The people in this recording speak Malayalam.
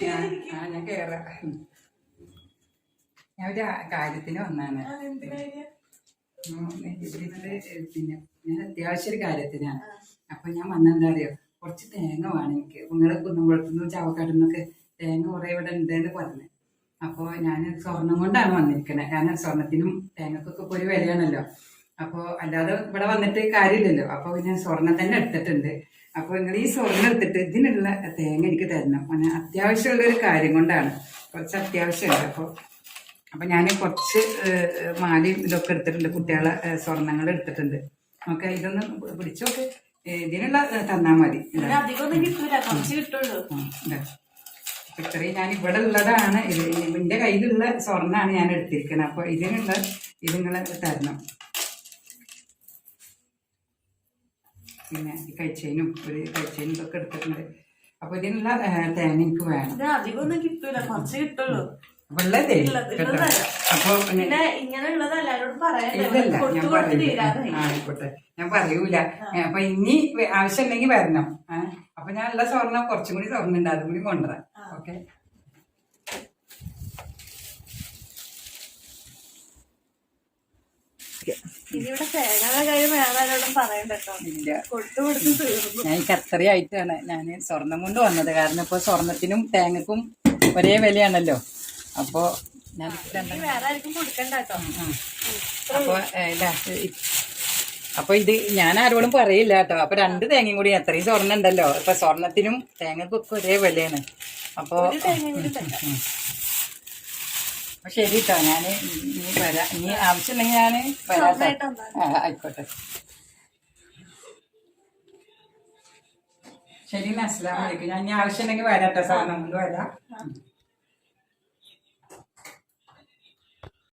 ഞാൻ കേറാം. ഞാൻ ഒരു കാര്യത്തിന് വന്നാണ്. പിന്നെ ഞാൻ അത്യാവശ്യം ഒരു കാര്യത്തിനാണ്. അപ്പൊ ഞാൻ വന്നെന്താ അറിയോ, കുറച്ച് തേങ്ങ വേണം എനിക്ക്. നിങ്ങളെ കുന്നംകുളത്തുനിന്നും ചാവക്കാടുന്നൊക്കെ തേങ്ങ കുറെ ഇവിടെ ഉണ്ടെന്ന് പറഞ്ഞു. അപ്പോൾ ഞാൻ സ്വർണം കൊണ്ടാണ് വന്നിരിക്കണേ. കാരണം സ്വർണത്തിനും തേങ്ങക്കൊക്കെ ഇപ്പോൾ ഒരു വിലയാണല്ലോ. അപ്പോൾ അല്ലാതെ ഇവിടെ വന്നിട്ട് കാര്യമില്ലല്ലോ. അപ്പോൾ ഞാൻ സ്വർണം തന്നെ എടുത്തിട്ടുണ്ട്. അപ്പോൾ നിങ്ങൾ ഈ സ്വർണം എടുത്തിട്ട് ഇതിനുള്ള തേങ്ങ എനിക്ക് തരണം. അങ്ങനെ അത്യാവശ്യമുള്ളൊരു കാര്യം കൊണ്ടാണ്, കുറച്ച് അത്യാവശ്യമുണ്ട്. അപ്പോൾ ഞാൻ കുറച്ച് മാലയും ഇതൊക്കെ എടുത്തിട്ടുണ്ട്, കുട്ടികളെ സ്വർണ്ണങ്ങൾ എടുത്തിട്ടുണ്ട്. ഓക്കെ, ഇതൊന്ന് പിടിച്ചോക്കെ. ഇതിനുള്ള തന്നാൽ മതി. ഇത്രയും ഞാൻ ഇവിടെ ഉള്ളതാണ്. എൻ്റെ കയ്യിലുള്ള സ്വർണ്ണമാണ് ഞാൻ എടുത്തിരിക്കുന്നത്. അപ്പോൾ ഇതിനുള്ള ഇത് നിങ്ങൾ തരണം. പിന്നെ ഈ കഴിച്ചതിനും ഒരു കഴിച്ചതിനും ഇതൊക്കെ എടുത്തിട്ടുണ്ട്. അപ്പോൾ ഇതിനുള്ള തേങ്ങ എനിക്ക് വേണം. അധികമൊന്നും കിട്ടൂല, കുറച്ച് കിട്ടുള്ളൂ. വെള്ളത്തെ അപ്പൊ ആയിക്കോട്ടെ, ഞാൻ പറയൂല. അപ്പൊ ഇനി ആവശ്യം ഉണ്ടെങ്കിൽ വരണം. അപ്പൊ ഞാൻ ഉള്ള സ്വർണ്ണം കുറച്ചും കൂടി സ്വർണ്ണം ഉണ്ട്, അതും കൂടി കൊണ്ടുവരാം. ഓക്കെ, ഞാൻ അത്രയായിട്ടാണ് ഞാൻ സ്വർണം കൊണ്ട് വന്നത്. കാരണം ഇപ്പൊ സ്വർണത്തിനും തേങ്ങക്കും ഒരേ വിലയാണല്ലോ. അപ്പോ ഞാൻ അപ്പൊ ഇത് ഞാൻ ആരോടും പറയില്ല കേട്ടോ. അപ്പൊ 2 തേങ്ങയും കൂടി, അത്രയും സ്വർണ്ണം ഉണ്ടല്ലോ. ഇപ്പൊ സ്വർണത്തിനും തേങ്ങക്കും ഒക്കെ ഒരേ വിലയാണ്. അപ്പൊ ശരി കേട്ടോ, ഞാൻ ഇനി വരാം. ഇനി ആവശ്യമുണ്ടെങ്കിൽ ഞാൻ വരാട്ടോ. ആയിക്കോട്ടെ, ശരി. അസ്സലാമു അലൈക്കും. ഞാൻ ഇനി ആവശ്യമുണ്ടെങ്കിൽ വരാട്ടോ. സ്വർണ്ണം കൊണ്ട് വരാം.